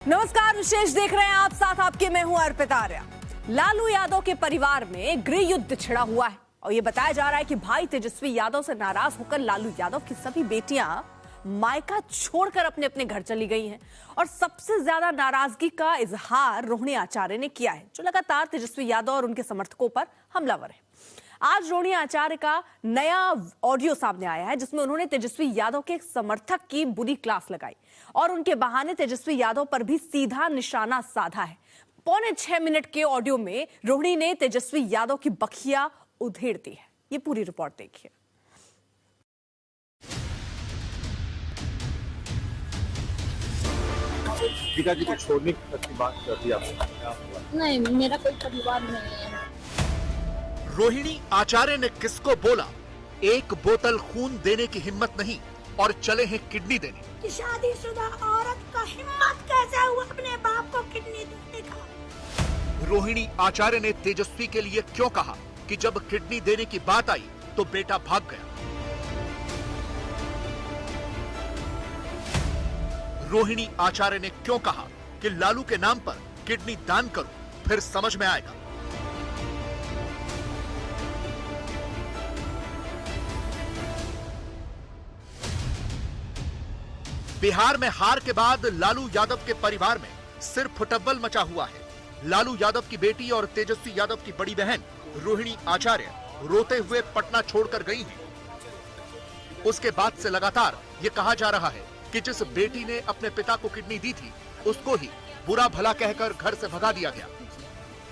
नमस्कार, विशेष देख रहे हैं आप, साथ आपके मैं हूं अर्पिता आर्या। लालू यादव के परिवार में गृह युद्ध छिड़ा हुआ है और ये बताया जा रहा है कि भाई तेजस्वी यादव से नाराज होकर लालू यादव की सभी बेटियां मायका छोड़कर अपने अपने घर चली गई हैं और सबसे ज्यादा नाराजगी का इजहार रोहिणी आचार्य ने किया है, जो लगातार तेजस्वी यादव और उनके समर्थकों पर हमलावर है। आज रोहिणी आचार्य का नया ऑडियो सामने आया है जिसमें उन्होंने तेजस्वी यादव के एक समर्थक की बुरी क्लास लगाई और उनके बहाने तेजस्वी यादव पर भी सीधा निशाना साधा है। 6.25 मिनट के ऑडियो में रोहिणी ने तेजस्वी यादव की बखिया उधेड़ दी है। ये पूरी रिपोर्ट देखिए। दीपिका जी को छोड़ने की बात कर दी आपने? नहीं, मेरा कोई परिवार नहीं है। रोहिणी आचार्य ने किसको बोला एक बोतल खून देने की हिम्मत नहीं और चले हैं किडनी देने। कि शादीशुदा औरत का हिम्मत कैसे हुआ अपने बाप को किडनी देने का। रोहिणी आचार्य ने तेजस्वी के लिए क्यों कहा कि जब किडनी देने की बात आई तो बेटा भाग गया। रोहिणी आचार्य ने क्यों कहा कि लालू के नाम पर किडनी दान करो, फिर समझ में आएगा। बिहार में हार के बाद लालू यादव के परिवार में सिर फुटब्बल मचा हुआ है। लालू यादव की बेटी और तेजस्वी यादव की बड़ी बहन रोहिणी आचार्य रोते हुए पटना छोड़कर गई हैं। उसके बाद से लगातार ये कहा जा रहा है कि जिस बेटी ने अपने पिता को किडनी दी थी उसको ही बुरा भला कहकर घर से भगा दिया गया।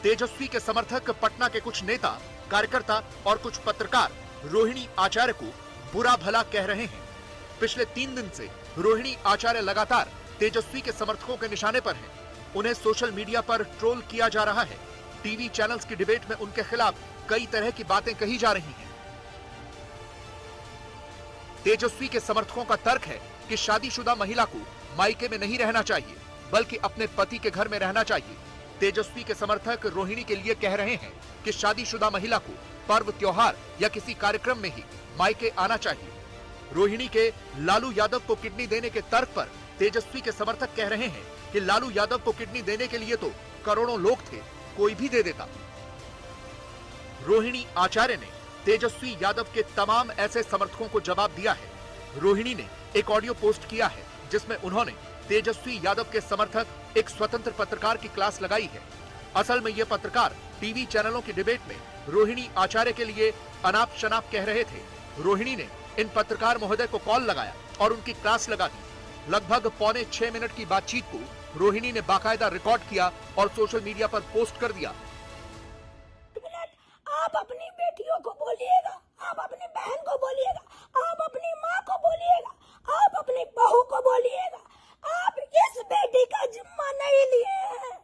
तेजस्वी के समर्थक, पटना के कुछ नेता, कार्यकर्ता और कुछ पत्रकार रोहिणी आचार्य को बुरा भला कह रहे हैं। पिछले 3 दिन से रोहिणी आचार्य लगातार तेजस्वी के समर्थकों के निशाने पर हैं। उन्हें सोशल मीडिया पर ट्रोल किया जा रहा है। टीवी चैनल्स की डिबेट में उनके खिलाफ कई तरह की बातें कही जा रही हैं। तेजस्वी के समर्थकों का तर्क है कि शादीशुदा महिला को मायके में नहीं रहना चाहिए बल्कि अपने पति के घर में रहना चाहिए। तेजस्वी के समर्थक रोहिणी के लिए कह रहे हैं कि शादीशुदा महिला को पर्व, त्योहार या किसी कार्यक्रम में ही मायके आना चाहिए। रोहिणी के लालू यादव को किडनी देने के तर्क पर तेजस्वी के समर्थक कह रहे हैं कि लालू यादव को किडनी देने के लिए तो करोड़ों लोग थे, कोई भी दे देता। रोहिणी आचार्य ने तेजस्वी यादव के तमाम ऐसे समर्थकों को जवाब दिया है। रोहिणी ने एक ऑडियो पोस्ट किया है जिसमें उन्होंने तेजस्वी यादव के समर्थक, एक स्वतंत्र पत्रकार की क्लास लगाई है। असल में ये पत्रकार टीवी चैनलों की डिबेट में रोहिणी आचार्य के लिए अनाप शनाप कह रहे थे। रोहिणी ने इन पत्रकार महोदय को कॉल लगाया और उनकी क्लास लगा दी। लगभग 6.25 मिनट की बातचीत को रोहिणी ने बाकायदा रिकॉर्ड किया और सोशल मीडिया पर पोस्ट कर दिया। आप अपनी बेटियों को बोलिएगा, आप अपनी बहन को बोलिएगा, आप अपनी माँ को बोलिएगा, आप अपनी बहू को बोलिएगा, आप इस बेटी का जिम्मा नहीं लिए हैं।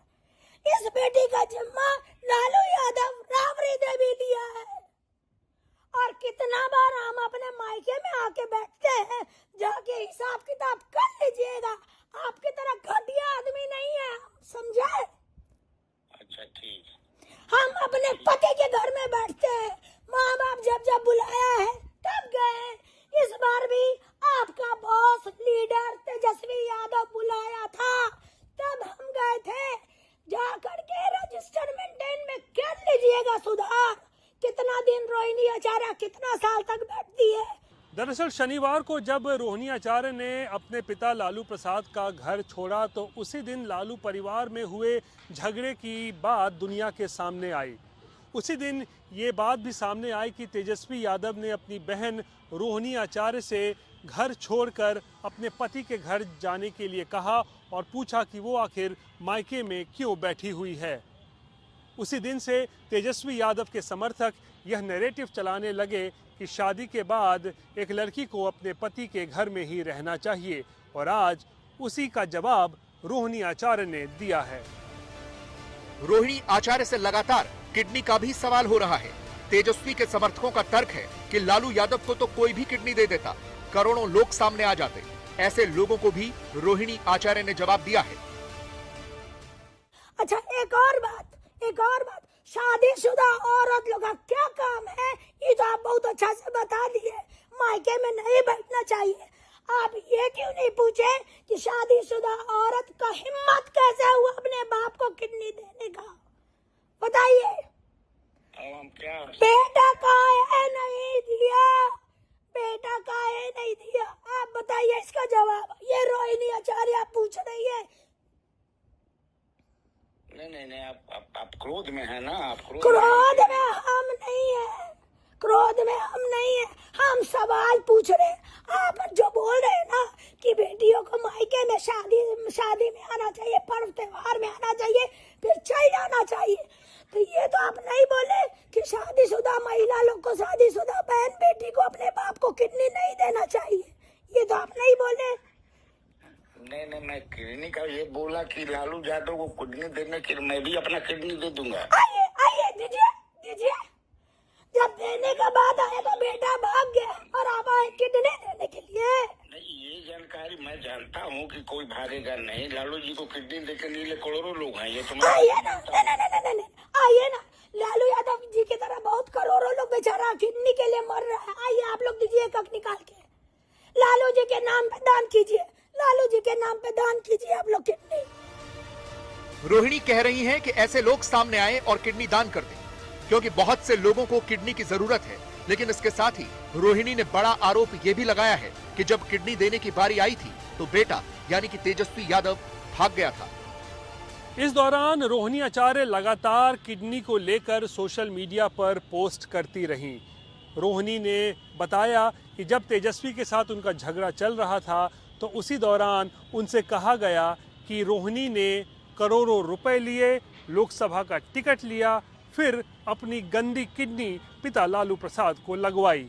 इस बेटी का जिम्मा लालू यादव, राबड़ी देवी लिया है। और कितना बार हम अपने मायके में आके बैठते हैं, जाके हिसाब किताब कर लीजिएगा। आपकी तरह घटिया आदमी नहीं है, समझे? अच्छा, ठीक। हम अपने पति के घर में बैठते हैं, माँ बाप जब बुलाया है तब गए। इस बार भी आपका बॉस, लीडर तेजस्वी यादव बुलाया था, तब हम गए थे। जा करके रजिस्टर मेंटेन में कर लीजिएगा सुधार। कितना दिन रोहिणी आचार्य कितना साल तक बैठती है? दरअसल शनिवार को जब रोहिणी आचार्य ने अपने पिता लालू प्रसाद का घर छोड़ा तो उसी दिन लालू परिवार में हुए झगड़े की बात दुनिया के सामने आई। उसी दिन ये बात भी सामने आई कि तेजस्वी यादव ने अपनी बहन रोहिणी आचार्य से घर छोड़कर अपने पति के घर जाने के लिए कहा और पूछा कि वो आखिर मायके में क्यों बैठी हुई है। उसी दिन से तेजस्वी यादव के समर्थक यह नैरेटिव चलाने लगे कि शादी के बाद एक लड़की को अपने पति के घर में ही रहना चाहिए और आज उसी का जवाब रोहिणी आचार्य ने दिया है। रोहिणी आचार्य से लगातार किडनी का भी सवाल हो रहा है। तेजस्वी के समर्थकों का तर्क है कि लालू यादव को तो कोई भी किडनी दे देता, करोड़ों लोग सामने आ जाते। ऐसे लोगों को भी रोहिणी आचार्य ने जवाब दिया है। अच्छा, एक और बात, शादीशुदा औरत लोग का क्या काम है, ये तो आप बहुत अच्छा से बता दिए। मायके में नहीं बैठना चाहिए। आप ये क्यों नहीं पूछे कि शादीशुदा औरत का हिम्मत कैसे हुआ अपने बाप को किडनी देने का? बताइए। बेटा काहे नहीं दिया? बेटा काहे नहीं दिया? आप बताइए इसका जवाब। ये रोहिणी आचार्य आप पूछ रही है। नहीं आप क्रोध में है ना? आप क्रोध में हम नहीं है, क्रोध में हम नहीं है। हम सवाल पूछ रहे हैं। आप जो बोल रहे हैं ना कि बेटियों को मायके में शादी में आना चाहिए, पर्व त्योहार में आना चाहिए, फिर चल जाना चाहिए, तो ये तो आप नहीं बोले कि शादीशुदा महिला लोग को, शादीशुदा बहन बेटी को अपने बाप को किडनी नहीं देना चाहिए। ये तो आप नहीं बोले। नहीं मैं किडनी का ये बोला कि लालू यादव को किडनी देने के लिए मैं भी अपना किडनी दे दूंगा। आइए दीजिए। जब देने का बात आया तो बेटा भाग गया और आप आए किडनी देने के लिए। नहीं, ये जानकारी मैं जानता हूँ कि कोई भागेगा नहीं। लालू जी को किडनी देने के लिए करोड़ों लोग हैं। ये तो आइए ना, नहीं, आइए ना। लालू यादव जी की तरह बहुत करोड़ों लोग बेचारा किडनी के लिए मर रहा है। आइए आप लोग दीजिए एक हक निकाल के, लालू जी के नाम पे दान कीजिए, लालू जी के नाम पे दान कीजिए आप लोग किडनी। रोहिणी कह रही हैं कि ऐसे लोग सामने आए और किडनी दान कर दें, क्योंकि बहुत से लोगों को किडनी की जरूरत है। लेकिन इसके साथ ही रोहिणी ने बड़ा आरोप ये भी लगाया है कि जब किडनी देने की बारी आई थी तो बेटा यानी कि तेजस्वी यादव भाग गया था। इस दौरान रोहिणी आचार्य लगातार किडनी को लेकर सोशल मीडिया पर पोस्ट करती रहीं। रोहिणी ने बताया कि जब तेजस्वी के साथ उनका झगड़ा चल रहा था तो उसी दौरान उनसे कहा गया कि रोहिणी ने करोड़ों रुपए लिए, लोकसभा का टिकट लिया, फिर अपनी गंदी किडनी पिता लालू प्रसाद को लगवाई।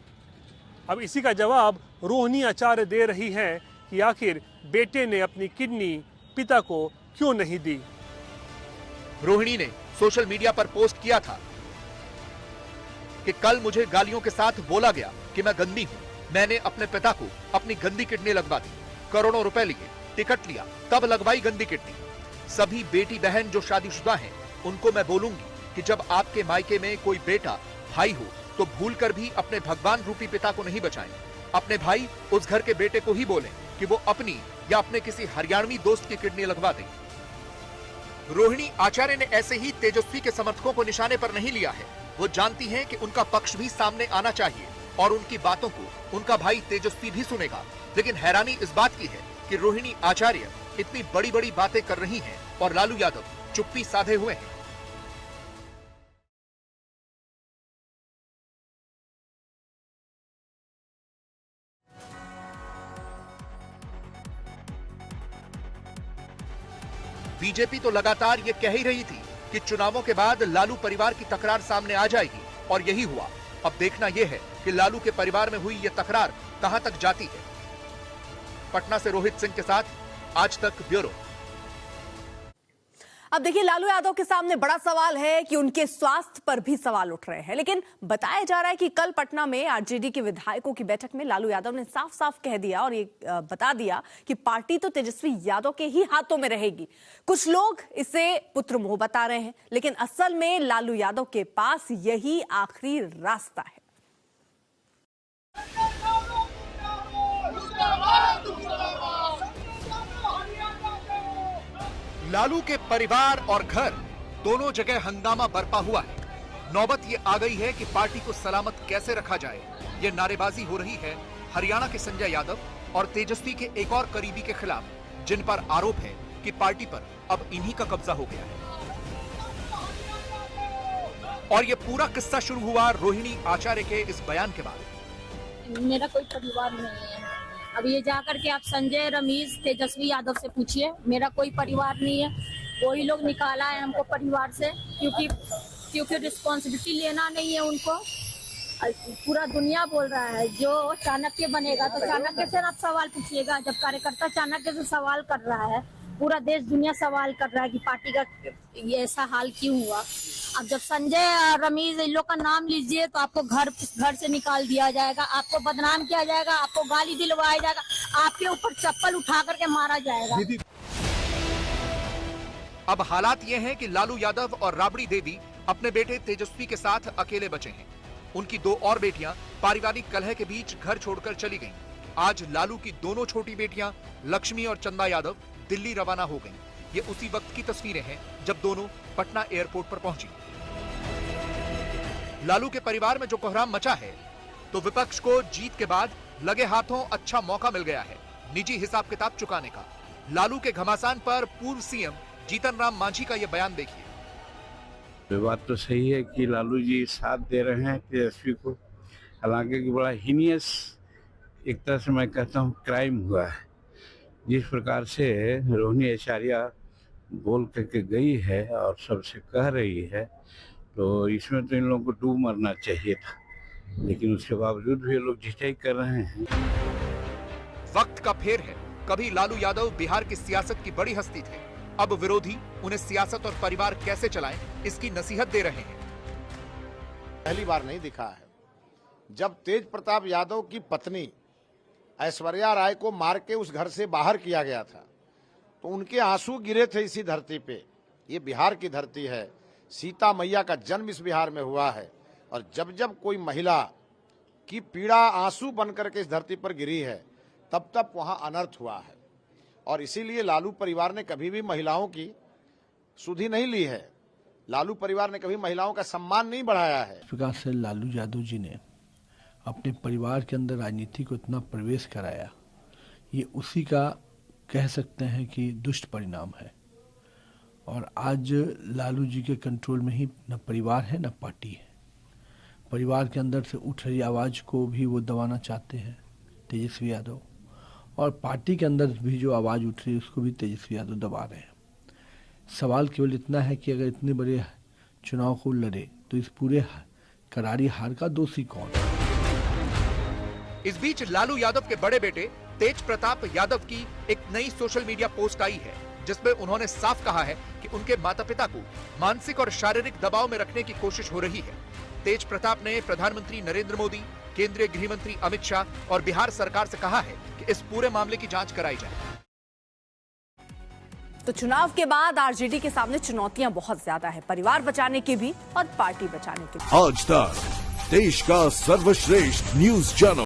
अब इसी का जवाब रोहिणी आचार्य दे रही हैं कि आखिर बेटे ने अपनी किडनी पिता को क्यों नहीं दी। रोहिणी ने सोशल मीडिया पर पोस्ट किया था कि कल मुझे गालियों के साथ बोला गया कि मैं गंदी हूं। मैंने अपने पिता को अपनी गंदी किडनी लगवा दी, करोड़ों रुपए लिए, टिकट लिया, तब लगवाई गंदी किडनी। सभी बेटी बहन जो शादीशुदा हैं उनको मैं बोलूंगी कि जब आपके मायके में कोई बेटा भाई हो तो भूलकर भी अपने भगवान रूपी पिता को नहीं बचाएं। अपने भाई उस घर के बेटे को ही बोलें कि वो अपनी या अपने किसी हरियाणवी दोस्त की किडनी लगवा दें। रोहिणी आचार्य ने ऐसे ही तेजस्वी के समर्थकों को निशाने पर नहीं लिया है। वो जानती हैं कि उनका पक्ष भी सामने आना चाहिए और उनकी बातों को उनका भाई तेजस्वी भी सुनेगा। लेकिन हैरानी इस बात की है कि रोहिणी आचार्य इतनी बड़ी बड़ी बातें कर रही हैं और लालू यादव चुप्पी साधे हुए हैं। बीजेपी तो लगातार ये कह ही रही थी कि चुनावों के बाद लालू परिवार की तकरार सामने आ जाएगी और यही हुआ। अब देखना यह है कि लालू के परिवार में हुई ये तकरार कहां तक जाती है। पटना से रोहित सिंह के साथ आज तक ब्यूरो। अब देखिए, लालू यादव के सामने बड़ा सवाल है कि उनके स्वास्थ्य पर भी सवाल उठ रहे हैं। लेकिन बताया जा रहा है कि कल पटना में आरजेडी के विधायकों की बैठक में लालू यादव ने साफ साफ कह दिया और ये बता दिया कि पार्टी तो तेजस्वी यादव के ही हाथों में रहेगी। कुछ लोग इसे पुत्र मोह बता रहे हैं, लेकिन असल में लालू यादव के पास यही आखिरी रास्ता है। लालू के परिवार और घर दोनों जगह हंगामा बरपा हुआ है। नौबत ये आ गई है कि पार्टी को सलामत कैसे रखा जाए। ये नारेबाजी हो रही है हरियाणा के संजय यादव और तेजस्वी के एक और करीबी के खिलाफ, जिन पर आरोप है कि पार्टी पर अब इन्हीं का कब्जा हो गया है। और ये पूरा किस्सा शुरू हुआ रोहिणी आचार्य के इस बयान के बाद। मेरा कोई परिवार नहीं है। अब ये जाकर के आप संजय, रमेश, तेजस्वी यादव से पूछिए, मेरा कोई परिवार नहीं है। वही लोग निकाला है हमको परिवार से, क्योंकि रिस्पॉन्सिबिलिटी लेना नहीं है उनको। पूरा दुनिया बोल रहा है जो चाणक्य बनेगा तो चाणक्य से आप सवाल पूछिएगा। जब कार्यकर्ता चाणक्य से सवाल कर रहा है, पूरा देश दुनिया सवाल कर रहा है कि पार्टी का ये ऐसा हाल क्यों हुआ। अब जब संजय, रमेश, इन लोग का नाम लीजिए तो आपको घर से निकाल दिया जाएगा, आपको बदनाम किया जाएगा, आपको गाली दिलवाया जाएगा, आपके ऊपर चप्पल उठा करके मारा जाएगा। अब हालात ये हैं कि लालू यादव और राबड़ी देवी अपने बेटे तेजस्वी के साथ अकेले बचे हैं। उनकी दो और बेटियां पारिवारिक कलह के बीच घर छोड़कर चली गईं। आज लालू की दोनों छोटी बेटियां लक्ष्मी और चंदा यादव दिल्ली रवाना हो गईं। ये उसी वक्त की तस्वीरें हैं जब दोनों पटना एयरपोर्ट पर पहुंची। लालू के परिवार में जो कोहराम मचा है, तो विपक्ष को जीत के बाद लगे हाथों अच्छा मौका मिल गया है निजी हिसाब किताब चुकाने का। लालू के घमासान पर पूर्व सीएम जीतन राम मांझी का यह बयान देखिए। ये बात तो सही है कि लालू जी साथ दे रहे हैं तेजस्वी को, हालांकि बड़ा हीनियस एक तरह से मैं कहता हूँ क्राइम हुआ है। जिस प्रकार से रोहिणी आचार्य बोल करके गई है और सबसे कह रही है, तो इसमें तो इन लोगों को डूब मरना चाहिए था, लेकिन उसके बावजूद भी ये लोग झिझक कर रहे हैं। वक्त का फेर है। कभी लालू यादव बिहार की सियासत की बड़ी हस्ती थे, अब विरोधी उन्हें सियासत और परिवार कैसे चलाएं इसकी नसीहत दे रहे हैं। पहली बार नहीं दिखा है। जब तेज प्रताप यादव की पत्नी ऐश्वर्या राय को मार के उस घर से बाहर किया गया था, तो उनके आंसू गिरे थे इसी धरती पे। ये बिहार की धरती है, सीता मैया का जन्म इस बिहार में हुआ है, और जब जब कोई महिला की पीड़ा आंसू बनकर के इस धरती पर गिरी है, तब तब वहां अनर्थ हुआ है। और इसीलिए लालू परिवार ने कभी भी महिलाओं की सुधि नहीं ली है। लालू परिवार ने कभी महिलाओं का सम्मान नहीं बढ़ाया है। इस प्रकार से लालू यादव जी ने अपने परिवार के अंदर राजनीति को इतना प्रवेश कराया, ये उसी का कह सकते हैं कि दुष्ट परिणाम है। और आज लालू जी के कंट्रोल में ही न परिवार है न पार्टी है। परिवार के अंदर से उठ रही आवाज़ को भी वो दबाना चाहते हैं तेजस्वी यादव, और पार्टी के अंदर भी जो आवाज़ उठ रही है उसको भी तेजस्वी यादव दबा रहे हैं। सवाल केवल इतना है कि अगर इतने बड़े चुनाव को लड़े तो इस पूरे करारी हार का दोषी कौन है। इस बीच लालू यादव के बड़े बेटे तेज प्रताप यादव की एक नई सोशल मीडिया पोस्ट आई है, जिसमें उन्होंने साफ कहा है कि उनके माता पिता को मानसिक और शारीरिक दबाव में रखने की कोशिश हो रही है। तेज प्रताप ने प्रधानमंत्री नरेंद्र मोदी, केंद्रीय गृह मंत्री अमित शाह और बिहार सरकार से कहा है कि इस पूरे मामले की जांच कराई जाए। तो चुनाव के बाद आरजेडी के सामने चुनौतियां बहुत ज्यादा है, परिवार बचाने की भी और पार्टी बचाने की भी। आज तक देश का सर्वश्रेष्ठ न्यूज चैनल।